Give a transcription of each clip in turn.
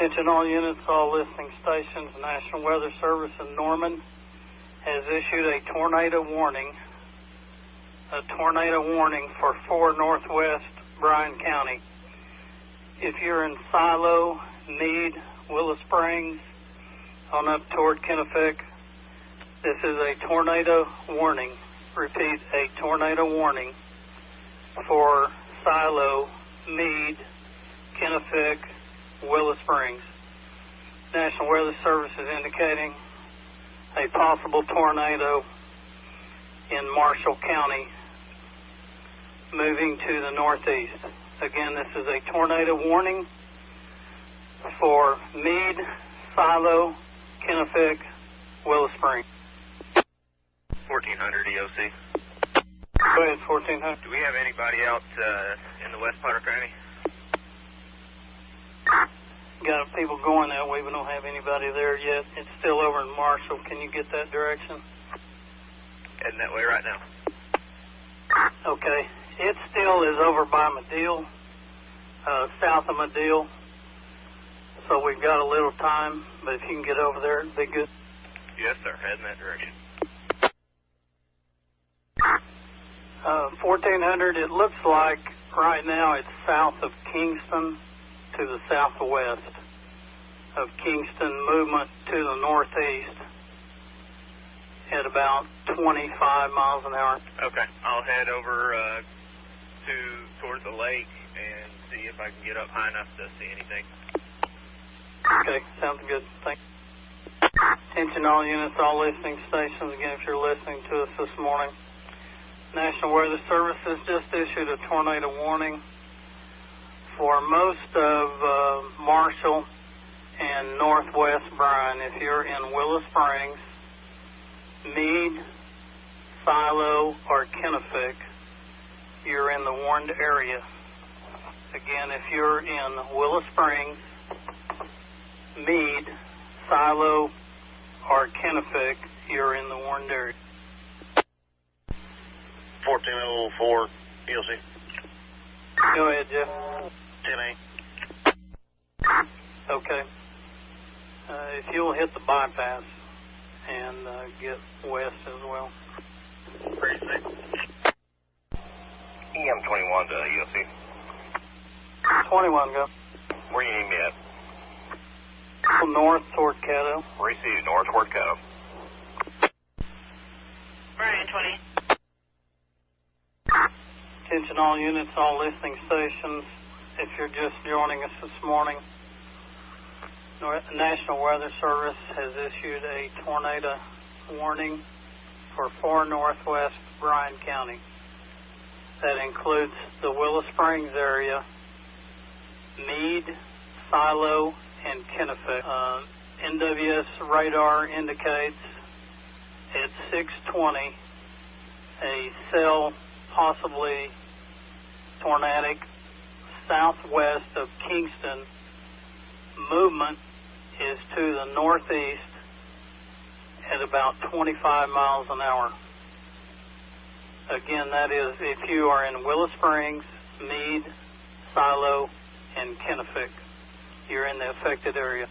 Attention all units, all listening stations. National Weather Service in Norman has issued a tornado warning. A tornado warning for 4 Northwest Bryan County. If you're in Silo, Meade, Willow Springs, on up toward Kennefic, this is a tornado warning. Repeat, a tornado warning for Silo, Meade, Kennefic, Willow Springs. National Weather Service is indicating a possible tornado in Marshall County moving to the northeast. Again, this is a tornado warning for Meade, Silo, Kennefic, Willow Springs. 1400 EOC. Go ahead, 1400. Do we have anybody out in the West Potter County? Got people going that way, but don't have anybody there yet. It's still over in Marshall. Can you get that direction? Heading that way right now. Okay. It still is over by Madill, south of Madill. So we've got a little time, but if you can get over there, it'd be good. Yes, sir. Heading that direction. 1400, it looks like right now it's south of Kingston to the southwest of Kingston, movement to the northeast at about 25 miles an hour. Okay. I'll head over towards the lake and see if I can get up high enough to see anything. Okay, sounds good. Thanks. Attention all units, all listening stations. Again, if you're listening to us this morning, National Weather Service has just issued a tornado warning for most of Marshall and northwest Bryan. If you're in Willow Springs, Meade, Silo, or Kennefic, you're in the warned area. Again, if you're in Willow Springs, Meade, Silo, or Kennefic, you're in the warned area. 1404 EOC. Go ahead, Jeff. 10A. Okay. If you'll hit the bypass and get west as well. Pretty safe. EM21 to EOC. 21, go. Where you need me at? North toward Caddo. Receive north toward Caddo. Bryan 20. Attention all units, all listening stations. If you're just joining us this morning, National Weather Service has issued a tornado warning for 4 Northwest Bryan County. That includes the Willow Springs area, Meade, Silo, and Kennefic. NWS radar indicates at 6:20 a cell possibly tornadic southwest of Kingston. Movement is to the northeast at about 25 miles an hour. Again, that is if you are in Willow Springs, Meade, Silo, and Kennefic. You're in the affected area.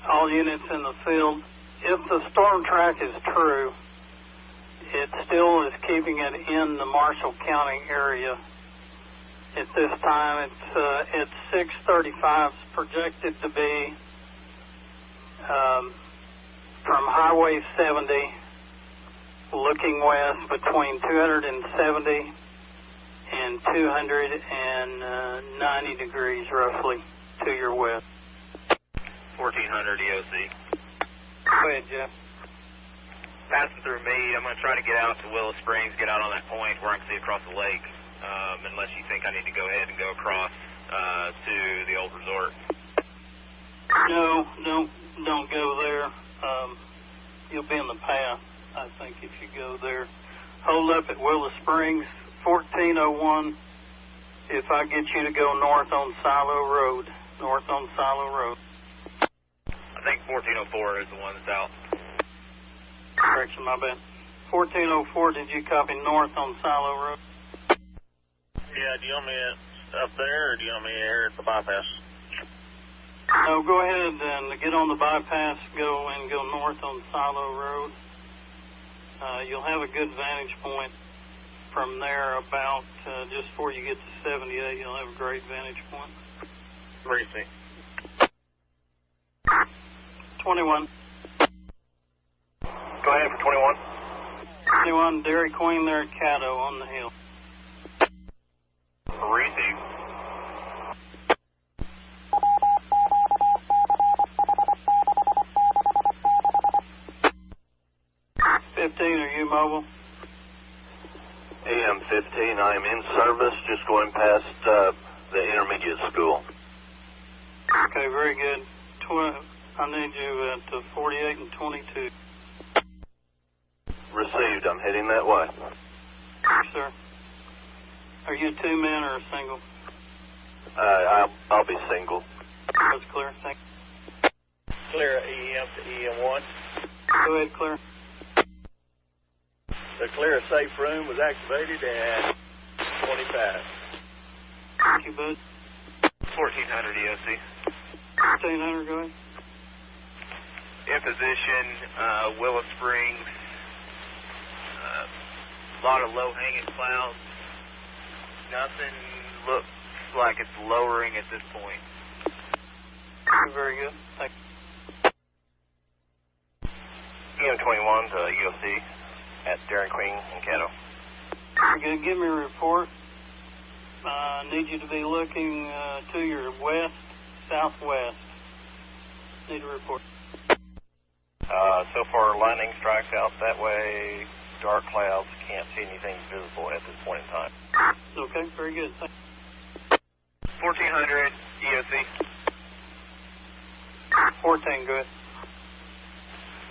All units in the field, if the storm track is true, it still is keeping it in the Marshall County area. At this time, it's at 6:35, it's projected to be from Highway 70 looking west between 270 and 290 degrees roughly to your west. 1400 EOC. Go ahead, Jeff. Passing through Meade, I'm going to try to get out to Willow Springs, get out on that point where I can see across the lake, unless you think I need to go ahead and go across to the old resort. No, don't go there. You'll be in the path, I think, if you go there. Hold up at Willow Springs, 1401, if I get you to go north on Silo Road. North on Silo Road. I think 1404 is the one that's out. Correction, my bad. 1404, did you copy north on Silo Road? Yeah, do you want me up there or do you want me here at the bypass? No, go ahead and get on the bypass, go north on Silo Road. You'll have a good vantage point from there about just before you get to 78. You'll have a great vantage point. Where do you see? 21. Go ahead for 21. 21, Dairy Queen there at Caddo on the hill. Receive. 15, are you mobile? AM 15, I am in service, just going past the intermediate school. Okay, very good. I need you at 48 and 22. Received, I'm heading that way. Yes, sir. Are you a two-man or a single? I'll be single. That's clear, thank you. Clear EM to EM1. Go ahead, clear. The clear safe room was activated at 20 past. Thank you, bud. 1400 EOC. 1500, go ahead. In position, Willow Springs. A lot of low-hanging clouds. Nothing looks like it's lowering at this point. Very good. Thank you. EM 21 to EOC at Dairy Queen and Caddo. Very good. Give me a report. I need you to be looking to your west, southwest. Need a report. So far, lightning strikes out that way. Dark clouds. Can't see anything visible at this point in time. Okay, very good. 1400 EOC. 14, go ahead.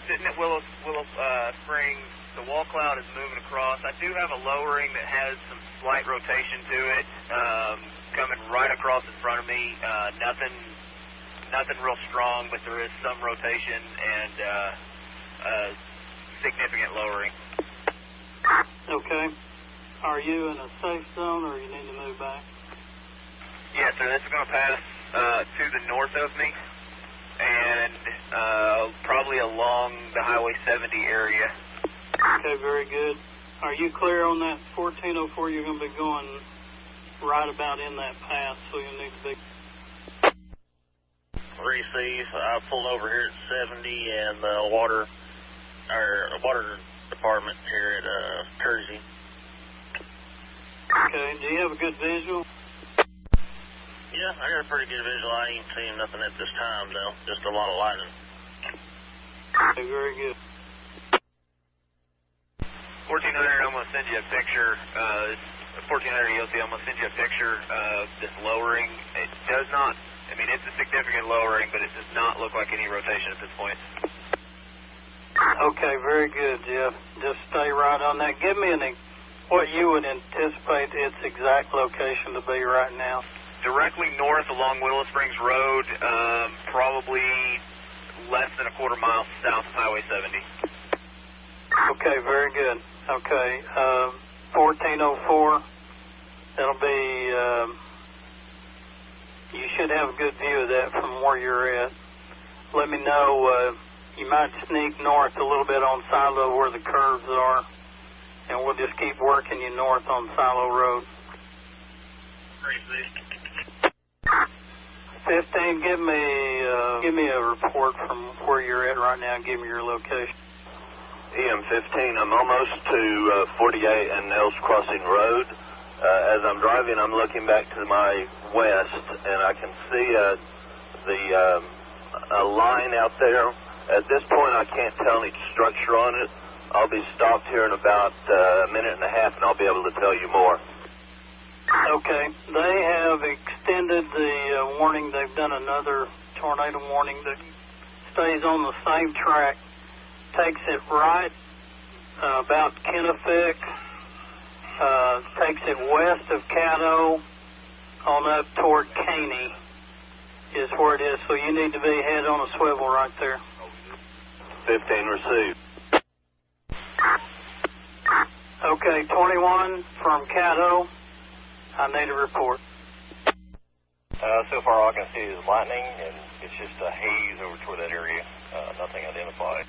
Sitting at Willow Springs, the wall cloud is moving across. I do have a lowering that has some slight rotation to it, coming right across in front of me. Nothing real strong, but there is some rotation and significant lowering. Okay. Are you in a safe zone or you need to move back? Yes, sir. This is going to pass to the north of me and probably along the Highway 70 area. Okay, very good. Are you clear on that 1404? You're going to be going right about in that path, so you need to be. Receive. I pulled over here at 70 and the water department here at Kersey. Okay. Do you have a good visual? Yeah, I got a pretty good visual. I ain't seeing nothing at this time, though. Just a lot of lightning. Okay, very good. 1400, I'm going to send you a picture. 1400 EOC, I'm going to send you a picture of this lowering. It does not, it's a significant lowering, but it does not look like any rotation at this point. Okay, very good, Jeff. Just stay right on that. Give me what you would anticipate its exact location to be right now. Directly north along Willow Springs Road, probably less than a quarter mile south of Highway 70. Okay, very good. Okay, 1404, that'll be, you should have a good view of that from where you're at. Let me know, you might sneak north a little bit on Silo where the curves are, and we'll just keep working you north on Silo Road. 15, give me a report from where you're at right now. Give me your location. EM 15, I'm almost to 48 and Nels Crossing Road. As I'm driving, I'm looking back to my west, and I can see a line out there. At this point, I can't tell any structure on it. I'll be stopped here in about a minute and a half, and I'll be able to tell you more. Okay. They have extended the warning. They've done another tornado warning that stays on the same track, takes it right about Kennefic, takes it west of Caddo, on up toward Caney is where it is. So you need to be head on a swivel right there. 15 received. Okay, 21 from Caddo. I need a report. So far all I can see is lightning, and it's just a haze over toward that area. Nothing identified.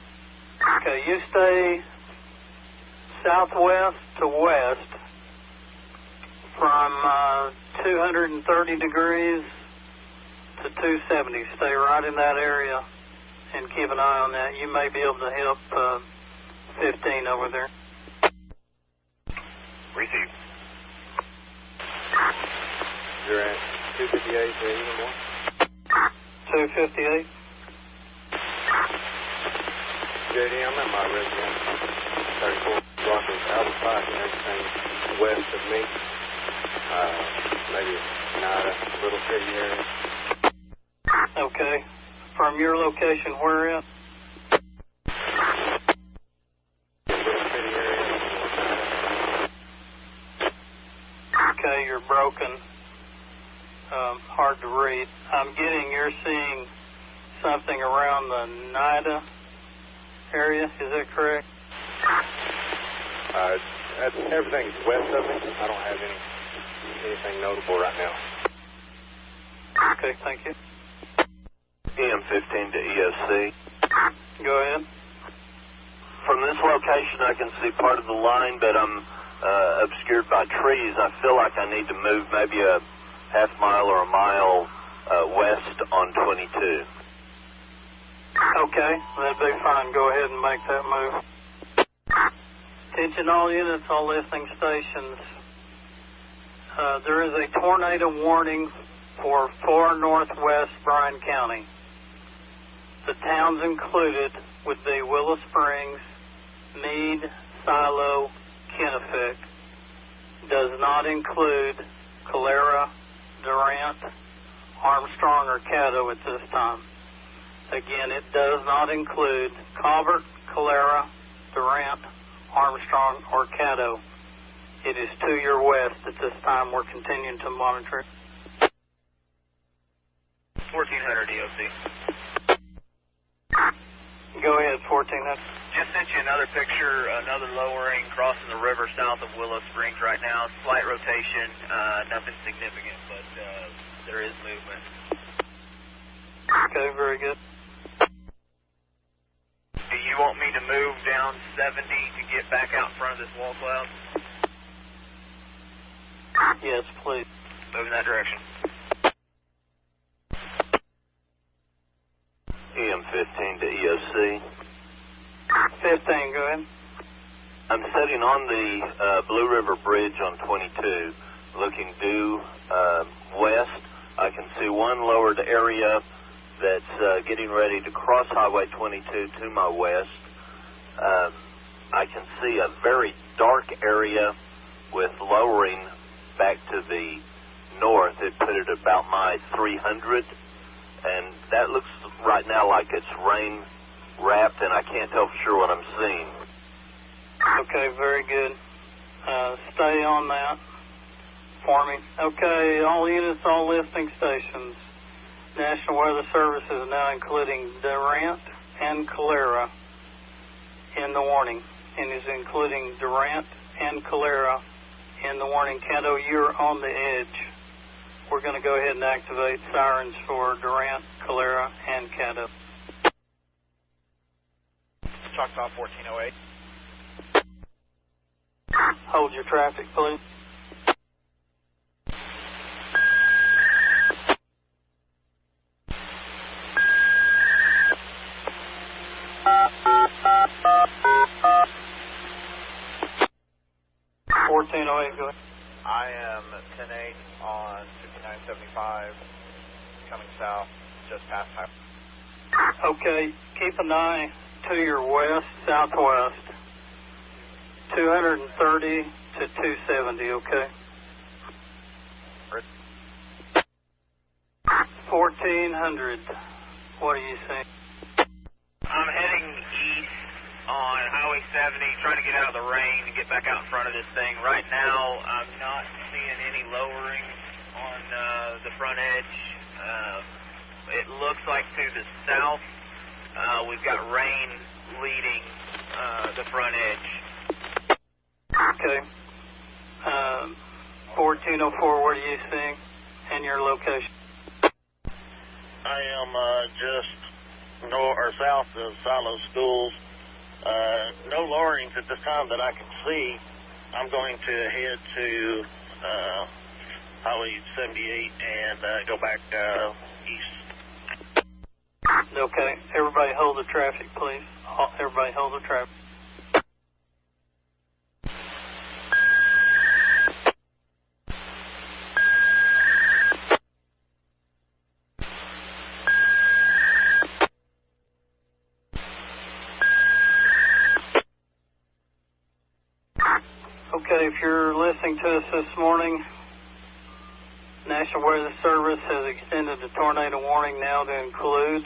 Okay, you stay southwest to west from 230 degrees to 270. Stay right in that area and keep an eye on that. You may be able to help 15 over there. Receive. You're at 258 even more? 258. JD, I'm at my residence, 34 blockers out of sight and everything west of me. Maybe not a little city area. Okay. From your location, where at? Little city area. Okay, you're broken. Hard to read. I'm getting you're seeing something around the NIDA area. Is that correct? Everything's west of me. I don't have anything notable right now. Okay, thank you. EM15 to ESC. Go ahead. From this location, I can see part of the line, but I'm obscured by trees. I feel like I need to move maybe a half mile or a mile west on 22. Okay, that'd be fine. Go ahead and make that move. Attention all units, all listening stations. There is a tornado warning for 4 northwest Bryan County. The towns included would be Willow Springs, Meade, Silo, Kennebec. Does not include Calera, Durant, Armstrong, or Caddo at this time. Again, it does not include Colbert, Calera, Durant, Armstrong, or Caddo. It is to your west at this time. We're continuing to monitor. 1400 EOC. Go ahead, 1400. Just sent you another picture, another lowering crossing the river south of Willow Springs right now. Slight rotation, nothing significant, but there is movement. Okay, very good. Do you want me to move down 70 to get back out in front of this wall cloud? Yes, please. Move in that direction. EM15 to EOC. 15, go ahead. I'm sitting on the Blue River Bridge on 22, looking due west. I can see one lowered area that's getting ready to cross Highway 22 to my west. I can see a very dark area with lowering back to the north. It put it about my 300, and that looks right now like it's rain wrapped, and I can't tell for sure what I'm seeing. Okay, very good. Stay on that for me. Okay, all units, all listening stations. National Weather Service is now including Durant and Calera in the warning, and is including Durant and Calera in the warning. Caddo, you're on the edge. We're going to go ahead and activate sirens for Durant, Calera, and Caddo. Choctaw 1408. Hold your traffic, please. Go ahead. I am 10-8 on 5975, coming south, just past highway. Okay, keep an eye to your west, southwest, 230 to 270, okay? 1400, what are you saying? I'm heading east on Highway 70, trying to get out of the rain and get back out in front of this thing. Right now, I'm not seeing any lowering on the front edge. It looks like to the south, we've got rain leading the front edge. Okay. 1404, what are you seeing in your location? I am just north or south of Silo Schools. No lowerings at this time that I can see. I'm going to head to Highway 78 and go back east. Okay. Everybody hold the traffic, please. Everybody hold the traffic. Okay, if you're listening to us this morning, National Weather Service has extended the tornado warning now to include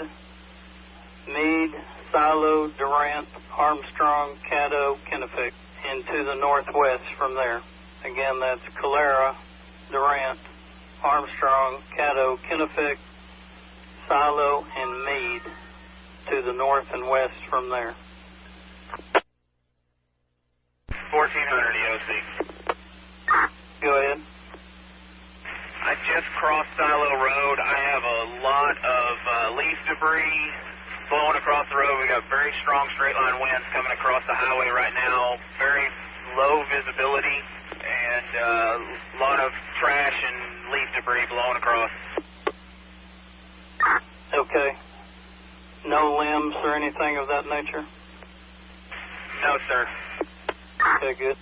Meade, Silo, Durant, Armstrong, Caddo, Kennebec, and to the northwest from there. Again, that's Calera, Durant, Armstrong, Caddo, Kennebec, Silo, and Meade to the north and west from there. 1400 EOC. Go ahead. I just crossed Silo Road. I have a lot of leaf debris blowing across the road. We got very strong straight line winds coming across the highway right now. Very low visibility and a lot of trash and leaf debris blowing across. Okay. No limbs or anything of that nature? No, sir. Okay, good.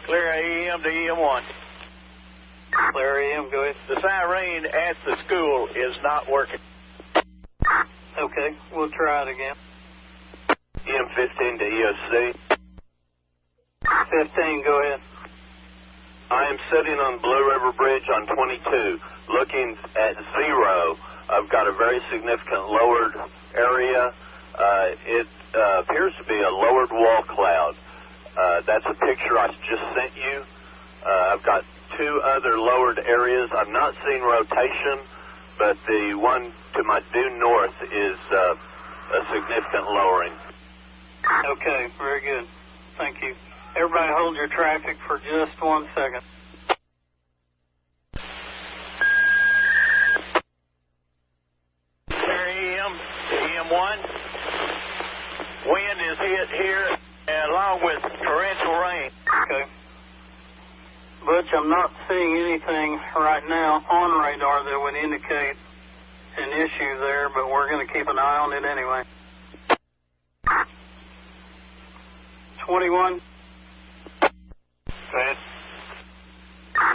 Clear AEM to EM1. Clear AEM, go ahead. The siren at the school is not working. Okay, we'll try it again. EM15 to EOC. 15, go ahead. I am sitting on Blue River Bridge on 22, looking at zero. I've got a very significant lowered area. It appears to be a lowered wall cloud. That's a picture I just sent you. I've got two other lowered areas. I'm not seeing rotation, but the one to my due north is a significant lowering. Okay, very good. Thank you. Everybody hold your traffic for just 1 second. Clear EM to EM1. Wind is hit here along with torrential rain. Okay. Butch, I'm not seeing anything right now on radar that would indicate an issue there, but we're going to keep an eye on it anyway. 21. Go ahead.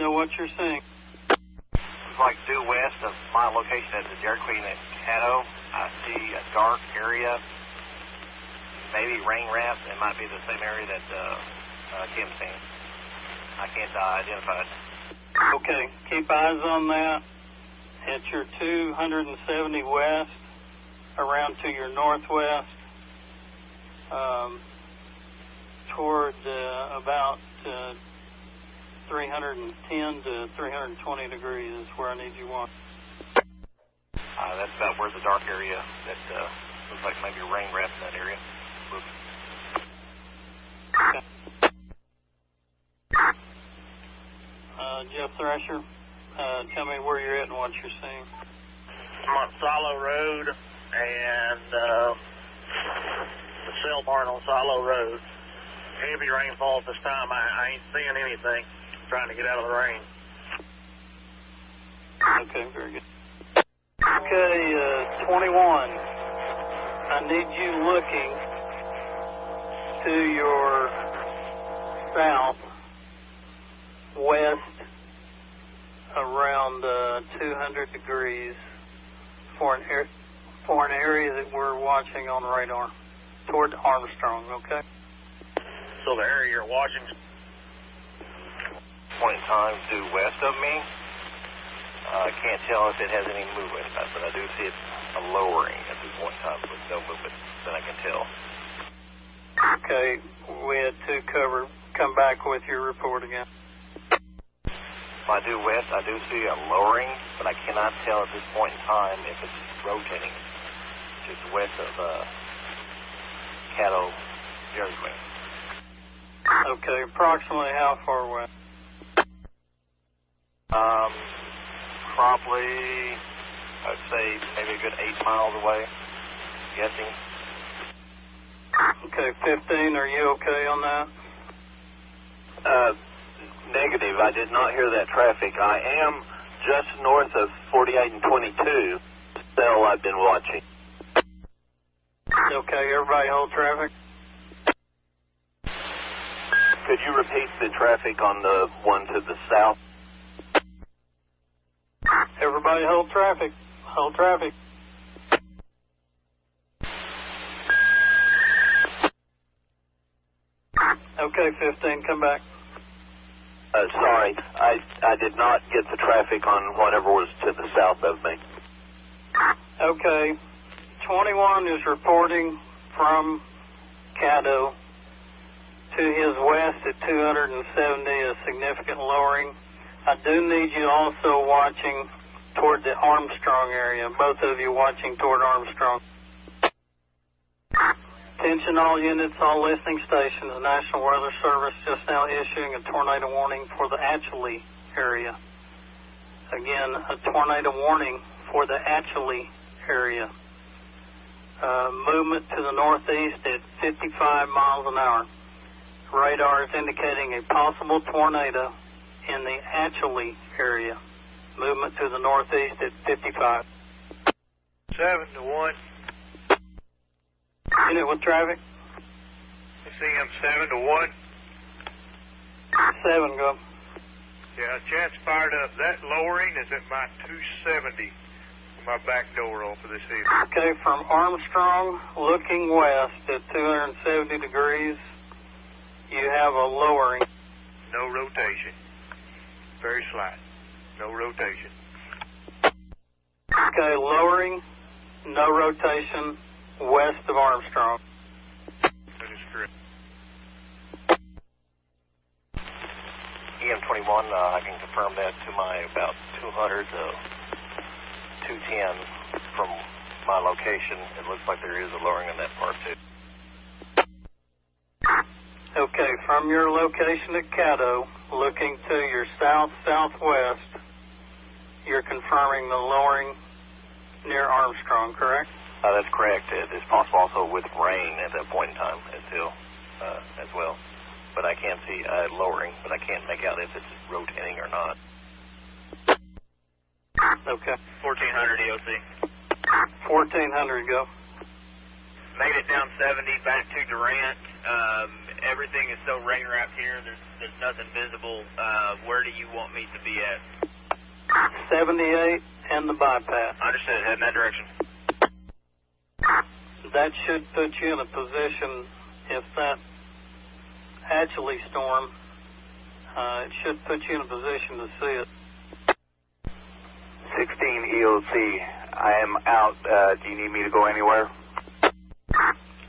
Know what you're seeing? It's like due west of my location at the Dairy Queen at Caddo. I see a dark area, maybe rain wrap. It might be the same area that Kim's seen. I can't identify it. Okay, keep eyes on that. At your 270 west, around to your northwest, toward about 310 to 320 degrees is where I need you on. That's about where the dark area that looks like maybe a rain wrap in that area. Okay. Jeff Thrasher, tell me where you're at and what you're seeing. I'm on Silo Road and the cell barn on Silo Road. Heavy rainfall at this time. I ain't seeing anything. Trying to get out of the rain. Okay, very good. Okay, 21. I need you looking to your southwest around 200 degrees for an area that we're watching on radar toward Armstrong, okay? So the area you're watching, Point in time due west of me. I can't tell if it has any movement, but I do see it a lowering at this point in time with no movement that I can tell. Okay, we had to come back with your report again. By due west, I do see a lowering, but I cannot tell at this point in time if it's rotating to the west of Caddo, Dairy Queen. Okay, approximately how far west? Probably I would say maybe a good 8 miles away, guessing. Okay, 15, are you okay on that? Negative. I did not hear that traffic. I am just north of 48 and 22. Cell I've been watching. Okay, everybody hold traffic. Could you repeat the traffic on the one to the south? Everybody hold traffic. Hold traffic. Okay, 15, come back. Sorry, I did not get the traffic on whatever was to the south of me. Okay, 21 is reporting from Caddo to his west at 270, a significant lowering. I do need you also watching toward the Armstrong area, both of you watching toward Armstrong. Attention all units, all listening stations. The National Weather Service just now issuing a tornado warning for the Atchee area. Again, a tornado warning for the Atchee area. Movement to the northeast at 55 miles an hour. Radar is indicating a possible tornado in the Atchee area. Movement to the northeast at 55. 7-1. Unit with traffic? CM 7-1. 7, go. Yeah, chance fired up. That lowering is at my 270. My back door off of this evening. Okay, from Armstrong looking west at 270 degrees, you have a lowering. No rotation. Very slight. No rotation. Okay, lowering, no rotation, west of Armstrong. That is correct. EM21, I can confirm that to my about 200 to 210 from my location. It looks like there is a lowering in that part too. Okay, from your location at Caddo, looking to your south-southwest, you're confirming the lowering near Armstrong, correct? That's correct. It is possible also with rain at that point in time as well. But I can see lowering, but I can't make out if it's rotating or not. Okay. 1400 EOC. 1400, go. Made it down 70 back to Durant. Everything is so rain wrapped here. There's nothing visible. Where do you want me to be at? 78 and the bypass. Understood. Head in that direction. That should put you in a position, if that Atchee storm, it should put you in a position to see it. 16 EOC, I am out. Do you need me to go anywhere?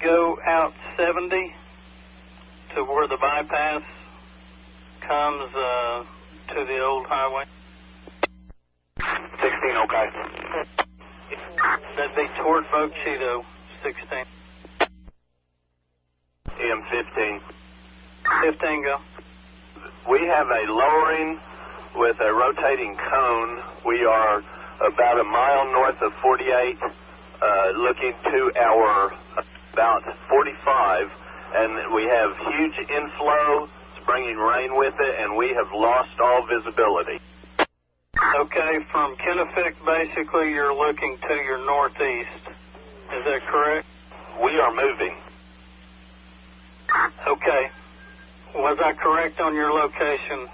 Go out 70 to where the bypass comes to the old highway. 16, okay. That'd be toward Bochito, 16. EM15. 15, go. We have a lowering with a rotating cone. We are about a mile north of 48, looking to our about 45, and we have huge inflow. It's bringing rain with it, and we have lost all visibility. Okay, from Kennebec, basically, you're looking to your northeast. Is that correct? We are moving. Okay. Was I correct on your location?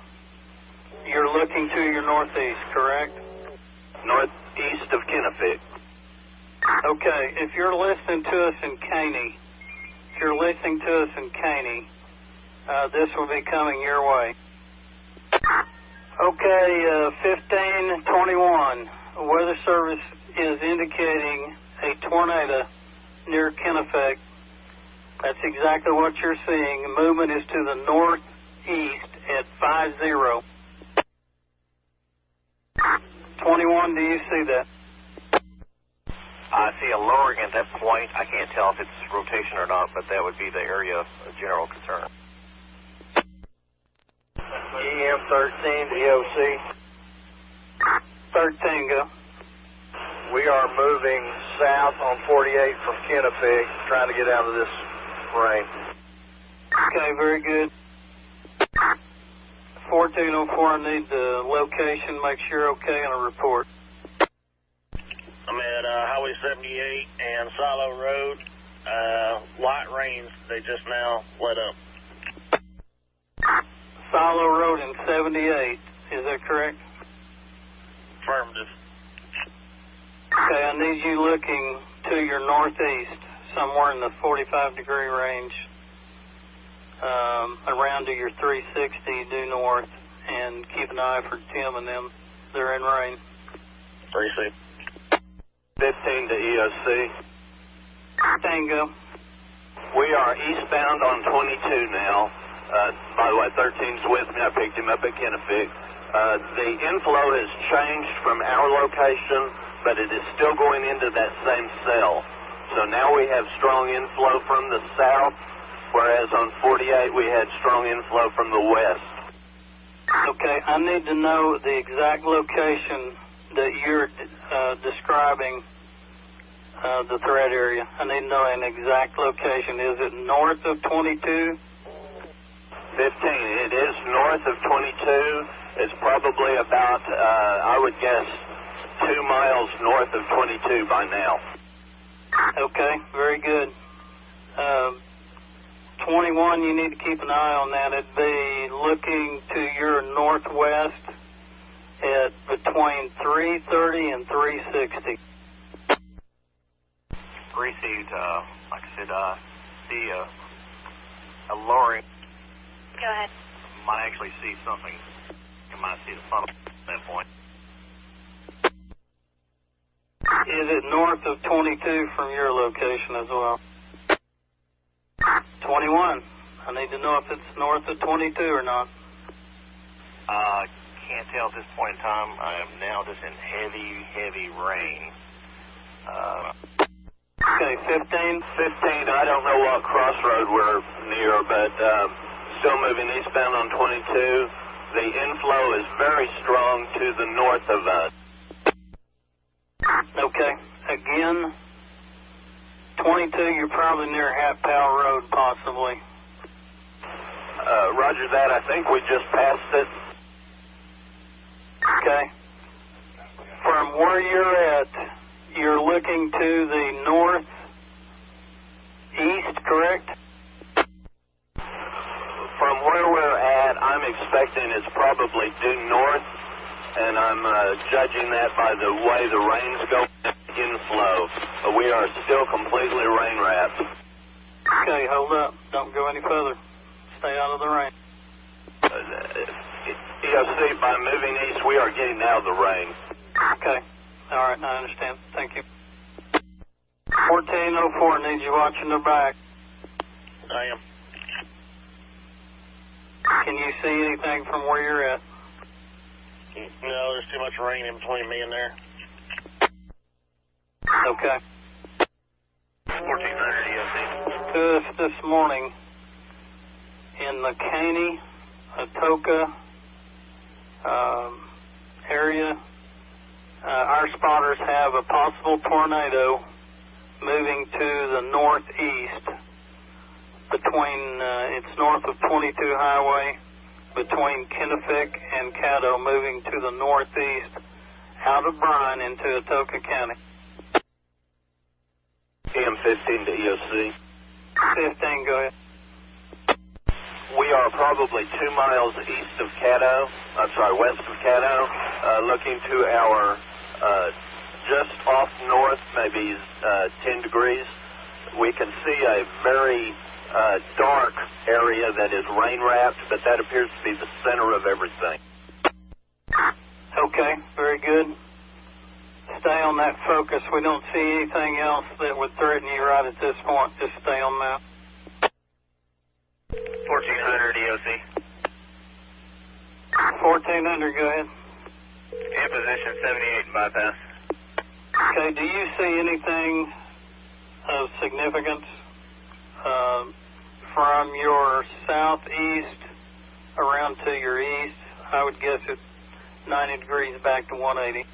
You're looking to your northeast, correct? Northeast of Kennebec. Okay, if you're listening to us in Caney, this will be coming your way. Okay, 1521. Weather Service is indicating a tornado near Kennebec. That's exactly what you're seeing. Movement is to the northeast at 50. 21, do you see that? I see a lowering at that point. I can't tell if it's rotation or not, but that would be the area of general concern. EM13 EOC. 13, go. We are moving south on 48 from Kennebec, trying to get out of this rain. Okay, very good. 1404, I need the location, make sure you're okay, and a report. I'm at Highway 78 and Silo Road. Light rains, they just now let up. Silo Road in 78, is that correct? Affirmative. Okay, I need you looking to your northeast, somewhere in the 45-degree range, around to your 360 due north, and keep an eye for Tim and them. They're in rain. 360. 15 to EOC. Tango. We are eastbound on 22 now. By the way, 13's with me. I picked him up at Kennebec. The inflow has changed from our location, but it is still going into that same cell. So now we have strong inflow from the south, whereas on 48 we had strong inflow from the west. Okay, I need to know the exact location that you're describing the threat area. I need to know an exact location. Is it north of 22? 15. It is north of 22. It's probably about, I would guess, 2 miles north of 22 by now. Okay, very good. 21, you need to keep an eye on that. It'd be looking to your northwest at between 330 and 360. Received, like I said, see a lowering. Go ahead. Might actually see something. You might see the funnel at that point. Is it north of 22 from your location as well? 21. I need to know if it's north of 22 or not. Can't tell at this point in time. I am now just in heavy rain. Okay, 15. 15, I don't know what crossroad we're near, but still moving eastbound on 22. The inflow is very strong to the north of us. Okay, again, 22, you're probably near Half Power Road, possibly. Roger that. I think we just passed it. Okay. From where you're at, you're looking to the northeast, correct? From where we're at, I'm expecting it's probably due north, and I'm judging that by the way the rain's going inflow. We are still completely rain wrapped. Okay, hold up. Don't go any further. Stay out of the rain. EOC, by moving east, we are getting out of the rain. Okay. All right, I understand. Thank you. 1404 needs you watching their back. I am. Can you see anything from where you're at? No, there's too much rain in between me and there. Okay. 1400 EOC. To us this morning in the Caney, Atoka area, our spotters have a possible tornado moving to the northeast between, it's north of 22 Highway, between Kennebec and Caddo, moving to the northeast out of Bryan into Atoka County. PM15 to EOC. 15, go ahead. We are probably 2 miles east of Caddo, west of Caddo, looking to our just off north, maybe 10 degrees. We can see a very dark area that is rain wrapped, but that appears to be the center of everything. Okay, very good. Stay on that focus. We don't see anything else that would threaten you right at this point. Just stay on that. 1400 EOC. 1400, go ahead. In position 78 bypass. Okay, do you see anything of significance from your southeast around to your east? I would guess it's 90 degrees back to 180.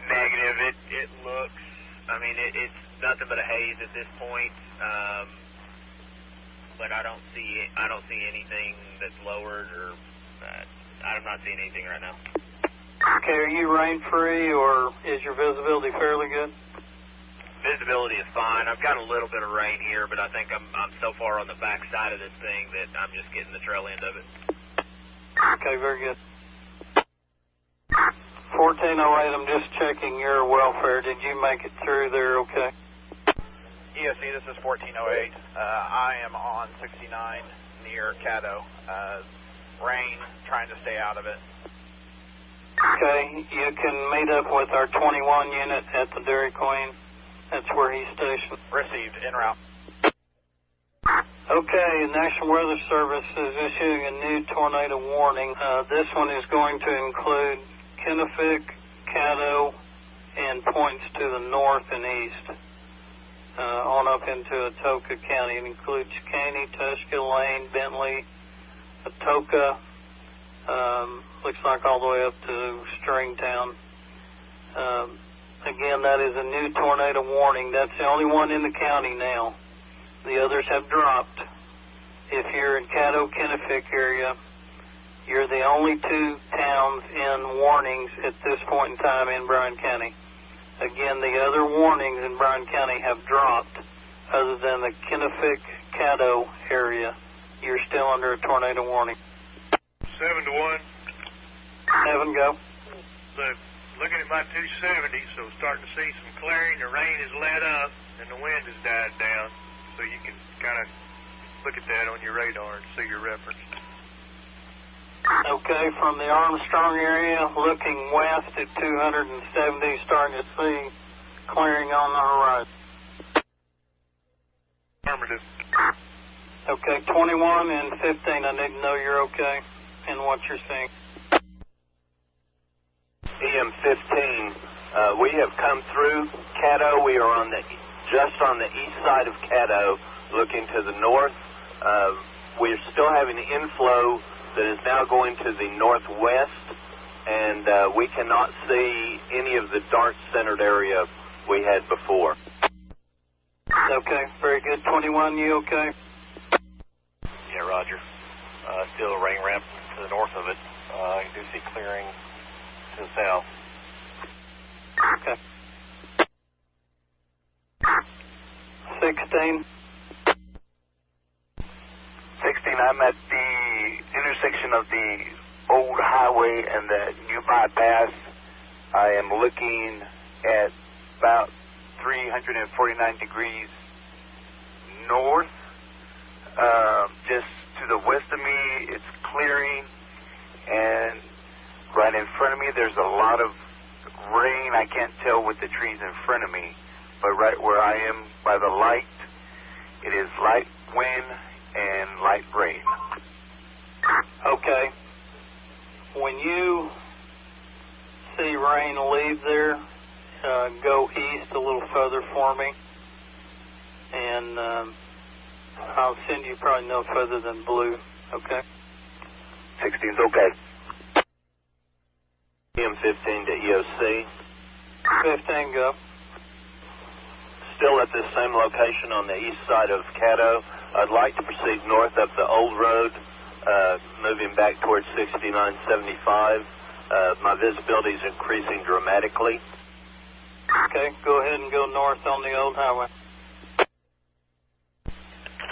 Negative. it looks, I mean, it's nothing but a haze at this point. But I don't see anything that's lowered, or I'm not seeing anything right now. Okay, are you rain free, or is your visibility fairly good? Visibility is fine. I've got a little bit of rain here, but I think I'm so far on the back side of this thing that I'm just getting the trail end of it. Okay, very good. 1408, I'm just checking your welfare. Did you make it through there okay? ESC, this is 1408. I am on 69 near Caddo. Rain, trying to stay out of it. Okay, you can meet up with our 21 unit at the Dairy Queen. That's where he's stationed. Received, en route. Okay, National Weather Service is issuing a new tornado warning. This one is going to include Kenefick, Caddo, and points to the north and east. On up into Atoka County. It includes Caney, Tushka, Lane, Bentley, Atoka, looks like all the way up to Stringtown. Again, that is a new tornado warning. That's the only one in the county now. The others have dropped. If you're in Caddo, Kenefick area, you're the only two towns in warnings at this point in time in Bryan County. Again, the other warnings in Bryan County have dropped. Other than the Kenefick, Caddo area, you're still under a tornado warning. 7 to 1. 7, go. So, looking at my 270, so starting to see some clearing. The rain has let up, and the wind has died down. So you can kind of look at that on your radar and see your reference. Okay, from the Armstrong area, looking west at 270, starting to see clearing on the horizon. Affirmative. Okay, 21 and 15, I need to know you're okay and what you're seeing. EM15, we have come through Caddo. We are just on the east side of Caddo, looking to the north. We are still having inflow that is now going to the northwest, and we cannot see any of the dark-centered area we had before. Okay, very good. 21, you okay? Yeah, Roger. Still a rain ramp to the north of it. You do see clearing to the south. Okay. 16. 16, I'm at the intersection of the old highway and the new bypass. I am looking at about 349 degrees north. Just to the west of me, it's clearing, and right in front of me, there's a lot of rain. I can't tell with the trees in front of me, but right where I am by the light, it is light wind and light rain. Okay. When you see rain leave there, go east a little further for me, and I'll send you probably no further than blue, okay? 16's okay. EM15 to EOC. 15, go. Still at this same location on the east side of Caddo. I'd like to proceed north up the old road, moving back towards 6975. My visibility is increasing dramatically. Okay, go ahead and go north on the old highway.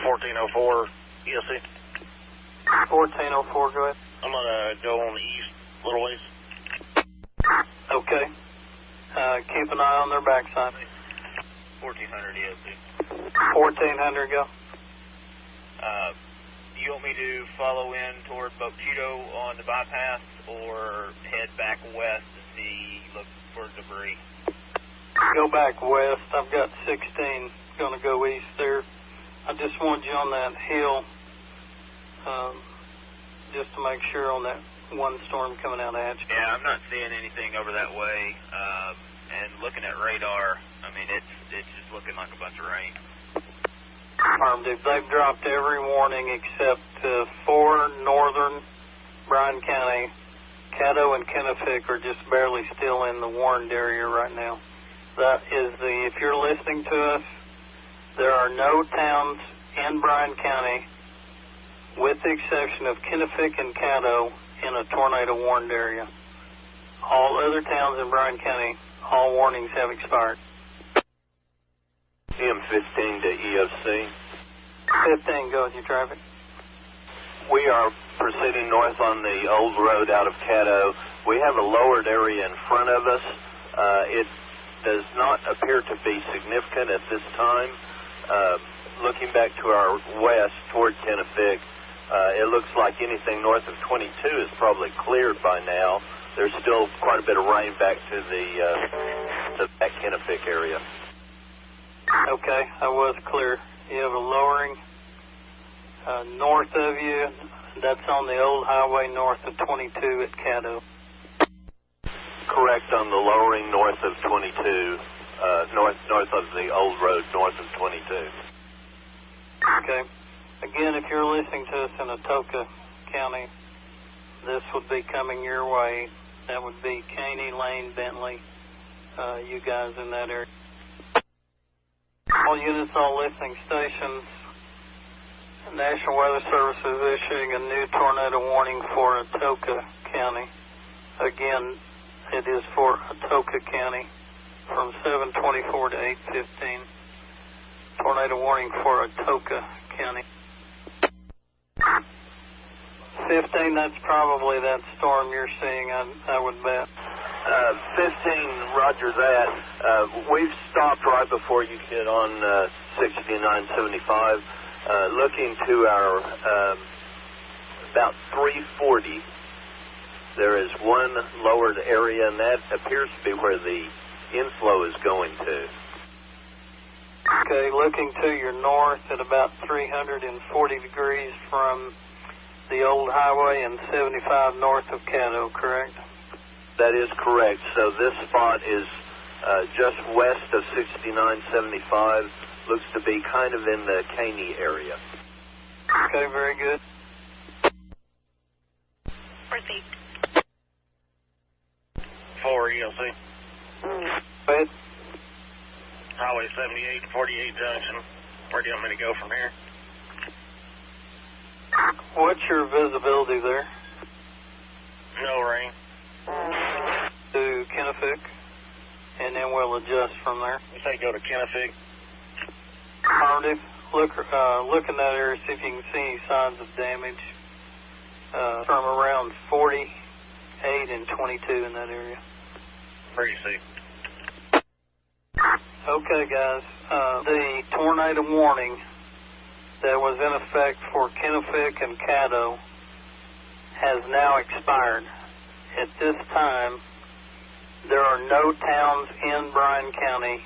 1404, ESC. 1404, go ahead. I'm going to go on the east a little ways. Okay. Keep an eye on their backside. 1400 ESC. 1400, go. Do you want me to follow in toward Bochito on the bypass, or head back west to look for debris? Go back west. I've got 16 going to go east there. I just wanted you on that hill just to make sure on that one storm coming out at you. Yeah, I'm not seeing anything over that way. And looking at radar, I mean, it's just looking like a bunch of rain. They've dropped every warning except for northern Bryan County. Caddo and Kenefick are just barely still in the warned area right now. That is if you're listening to us, there are no towns in Bryan County, with the exception of Kenefick and Caddo, in a tornado-warned area. All other towns in Bryan County, all warnings have expired. EM15 to EOC. 15, go with your traffic. We are proceeding north on the old road out of Caddo. We have a lowered area in front of us. It does not appear to be significant at this time. Looking back to our west toward Kenefick, it looks like anything north of 22 is probably cleared by now. There's still quite a bit of rain back to that Kenefick area. Okay, I was clear. You have a lowering north of you. That's on the old highway north of 22 at Caddo. Correct, on the lowering north of 22, north of the old road north of 22. Okay. Again, if you're listening to us in Atoka County, this would be coming your way. That would be Caney, Lane, Bentley, you guys in that area. All units, all listening stations, National Weather Service is issuing a new tornado warning for Atoka County. Again, it is for Atoka County from 7:24 to 8:15. Tornado warning for Atoka County. 15, that's probably that storm you're seeing, I would bet. 15, roger that. We've stopped right before you get on 6975. Looking to our about 340, there is one lowered area, and that appears to be where the inflow is going to. Okay, looking to your north at about 340 degrees from the old highway and 75 north of Caddo, correct? That is correct. So this spot is just west of 6975. Looks to be kind of in the Caney area. Okay, very good. Proceed. 4 ELC. Go ahead. Highway 78, 48 junction. Where do you want me to go from here? What's your visibility there? No rain. To Kenefick, and then we'll adjust from there. You say go to Kenefick? Affirmative. Look in that area, see if you can see any signs of damage from around 48 and 22 in that area. Where do you see? Okay, guys. The tornado warning that was in effect for Kenefick and Caddo has now expired. At this time, there are no towns in Bryan County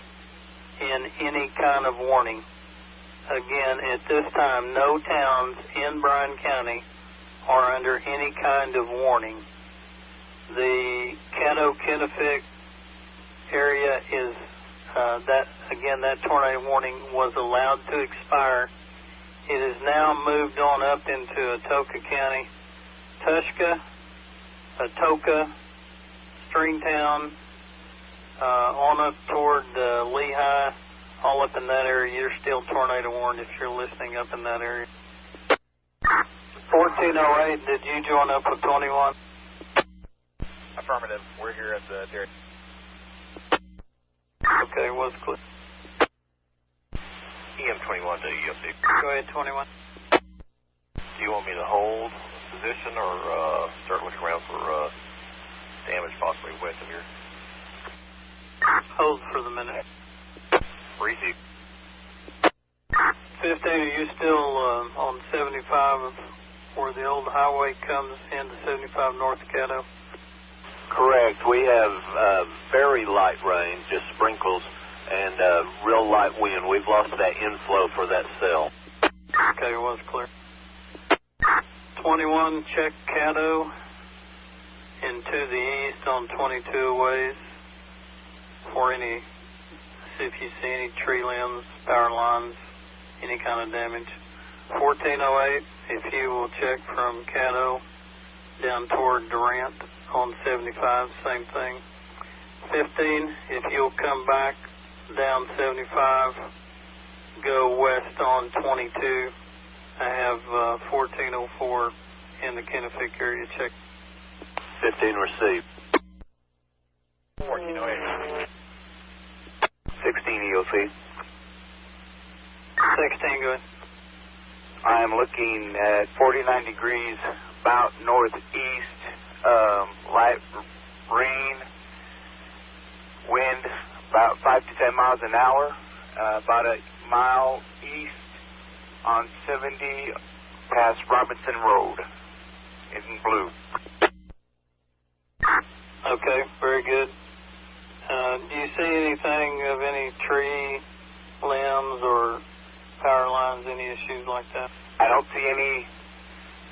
in any kind of warning. Again, at this time, no towns in Bryan County are under any kind of warning. The Caddo-Kenefick area is, that tornado warning was allowed to expire. It has now moved on up into Atoka County, Tushka, Atoka, Stringtown, on up toward Lehigh, all up in that area. You're still tornado warned if you're listening up in that area. 1408, did you join up with 21? Affirmative. We're here at the dairy. Okay, was clear. EM21 to EOC. Go ahead, 21. Do you want me to hold position or start looking around for damage possibly west of here? Hold for the minute. Receive. 15, are you still on 75 where the old highway comes into 75 north of Caddo? Correct. We have very light rain, just sprinkles, and real light wind. We've lost that inflow for that cell. Okay, it was clear. 21, check Caddo into the east on 22 ways for any, see if you see any tree limbs, power lines, any kind of damage. 1408, if you will check from Caddo down toward Durant on 75, same thing. 15, if you'll come back down 75, go west on 22. I have 1404 in the Kennefic area. Check. 15 received. 1408. 16 EOC. 16, good. I am looking at 49 degrees, about northeast, light rain, wind about 5 to 10 miles an hour, about a mile east on 70 past Robinson Road in blue. Okay, very good. Do you see anything of any tree limbs or power lines, any issues like that? I don't see any.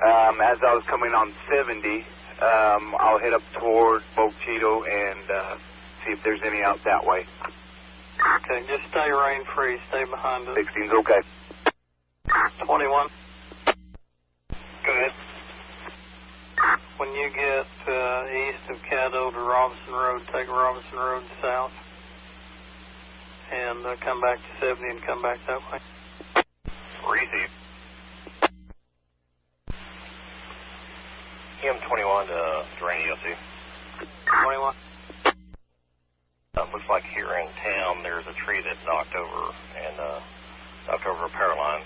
As I was coming on 70, I'll head up toward Bogue Cheeto and see if there's any out that way. Okay, just stay rain free. Stay behind us. 16's okay. 21. Go ahead. When you get east of Caddo to Robinson Road, take Robinson Road south and come back to 70 and come back that way. Receive. EM21 to Rain EOC. 21. Looks like here in town there's a tree that knocked over a power line.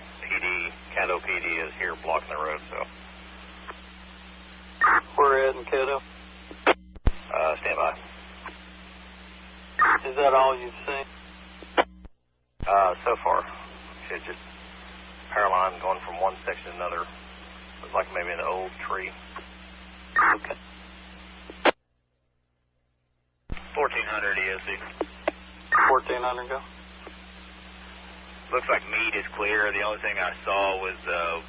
Caddo PD is here blocking the road, so. We're at in Caddo. Stand by. Is that all you've seen? So far, it's just power line going from one section to another. Looks like maybe an old tree. Okay. 1400 EOC. 1400, go. Looks like meat is clear. The only thing I saw was a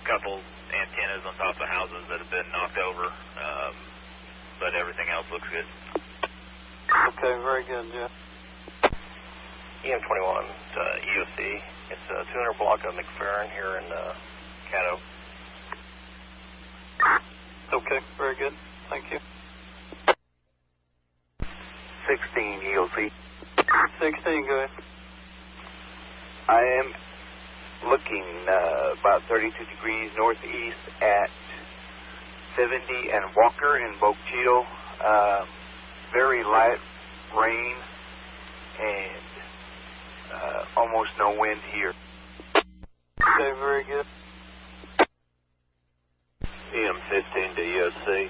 couple antennas on top of houses that have been knocked over, but everything else looks good. Okay, very good, Jeff. EM21 to EOC. It's a 200 block of McFerrin here in Caddo. Okay, very good. Thank you. 16 EOC. 16, go ahead. I am looking about 32 degrees northeast at 70 and Walker in Bogue Cheeto. Very light rain and almost no wind here. Okay, very good. EM15 to EOC.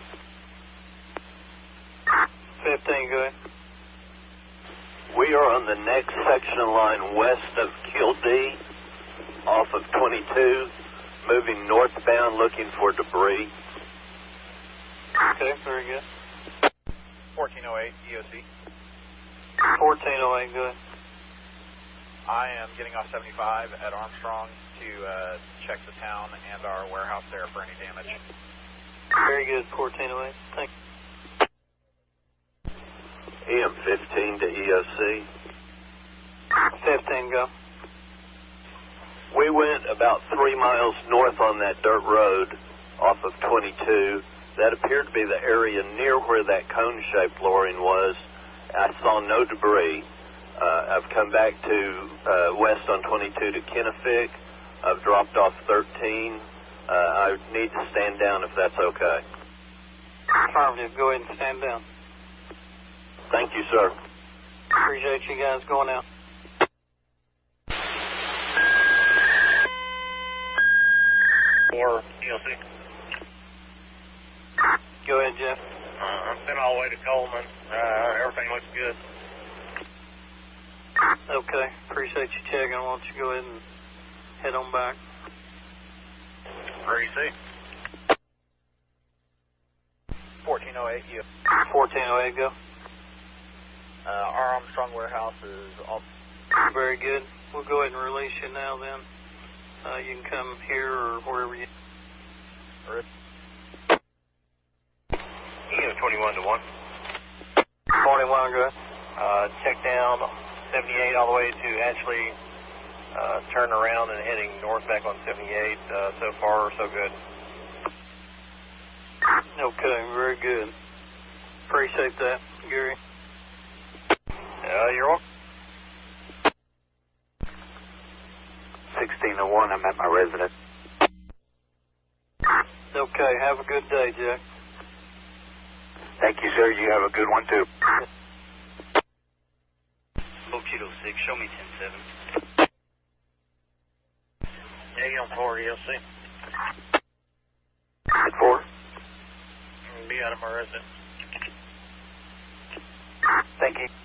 15, go ahead. We are on the next section line west of Kildee, off of 22, moving northbound looking for debris. Okay, very good. 1408 EOC. 1408, good. I am getting off 75 at Armstrong to check the town and our warehouse there for any damage. Very good, 1408. Thank you. EM15 to EOC. 15, go. We went about 3 miles north on that dirt road off of 22. That appeared to be the area near where that cone-shaped lowering was. I saw no debris. I've come back to west on 22 to Kennefic. I've dropped off 13. I need to stand down if that's okay. Affirmative. Go ahead and stand down. Thank you, sir. Appreciate you guys going out. Or ELC. Go ahead, Jeff. I've been all the way to Coleman. Everything looks good. Okay. Appreciate you checking. Why don't you go ahead and head on back. Where you see? 1408 EOC. 1408, go. Our Armstrong warehouse is all. Very good. We'll go ahead and release you now then. You can come here or wherever you... EM21 to 1. 21, go ahead. Check down 78 all the way to actually turn around and heading north back on 78. So far, so good. Okay, very good. Appreciate that, Gary. You're welcome. 1601, I'm at my residence. Okay, have a good day, Jack. Thank you, sir. You have a good one, too. Oak 6, show me 10-7. AM 4 ELC. 4. Be out of my residence. Thank you.